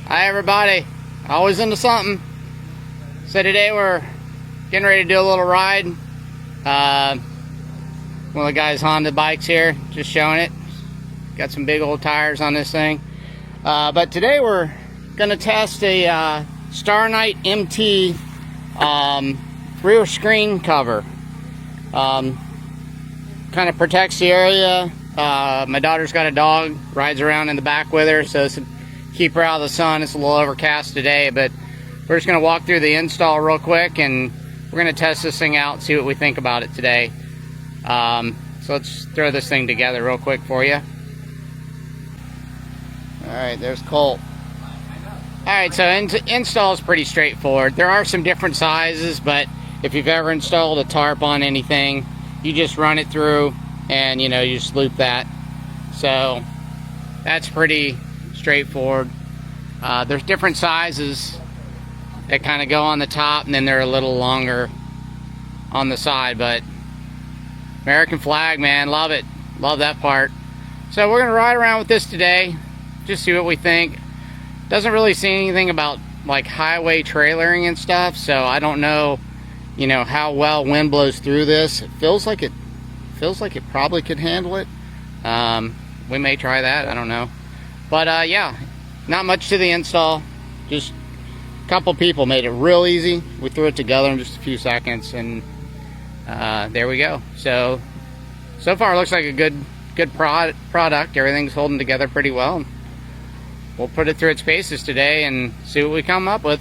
Hi everybody, always into something. So today we're getting ready to do a little ride. One of the guys' Honda bikes here, just showing it. Got some big old tires on this thing. But today we're going to test a StarknightMT rear screen cover. Kind of protects the area. My daughter's got a dog, rides around in the back with her, so it's keep her out of the sun. It's a little overcast today, but we're just going to walk through the install real quick and we're going to test this thing out and see what we think about it today. So let's throw this thing together real quick for you. Alright, there's Colt. Alright, so install is pretty straightforward. There are some different sizes, but if you've ever installed a tarp on anything, you just run it through and you just loop that. So that's pretty straightforward. There's different sizes that kind of go on the top, and then they're a little longer on the side, but American flag, man, love it. Love that part. So we're gonna ride around with this today, just see what we think. Doesn't really see anything about like highway trailering and stuff, so I don't know, how well wind blows through this. It feels like it probably could handle it. We may try that, I don't know. But yeah, not much to the install. Just a couple people made it real easy. We threw it together in just a few seconds, and there we go. So far it looks like a good product. Everything's holding together pretty well. We'll put it through its paces today and see what we come up with.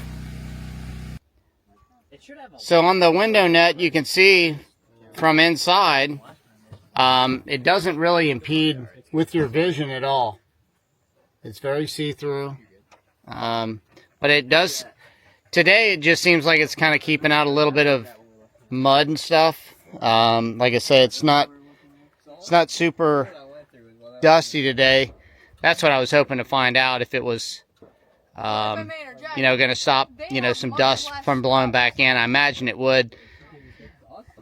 So on the window net, you can see from inside, it doesn't really impede with your vision at all. It's very see-through, but it does, today it just seems like it's kind of keeping out a little bit of mud and stuff. Like I said, it's not super dusty today. That's what I was hoping to find out, if it was, going to stop, some dust from blowing back in. I imagine it would.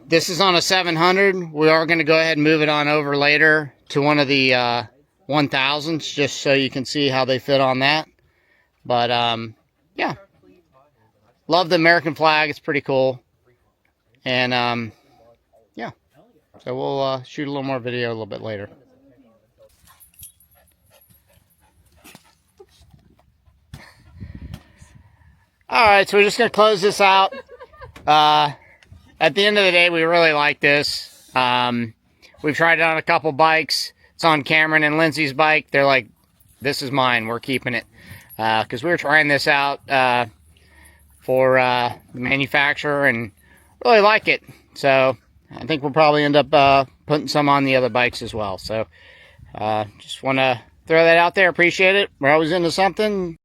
This is on a 700. We are going to go ahead and move it on over later to one of the 1000s, just so you can see how they fit on that. But yeah, love the American flag. It's pretty cool. And yeah, so we'll shoot a little more video a little bit later. Alright, so we're just going to close this out. At the end of the day, we really like this. We've tried it on a couple bikes. It's on Cameron and Lindsay's bike. They're like, this is mine. We're keeping it. Because we were trying this out for the manufacturer and really like it. So I think we'll probably end up putting some on the other bikes as well. So just want to throw that out there. Appreciate it. We're always into something.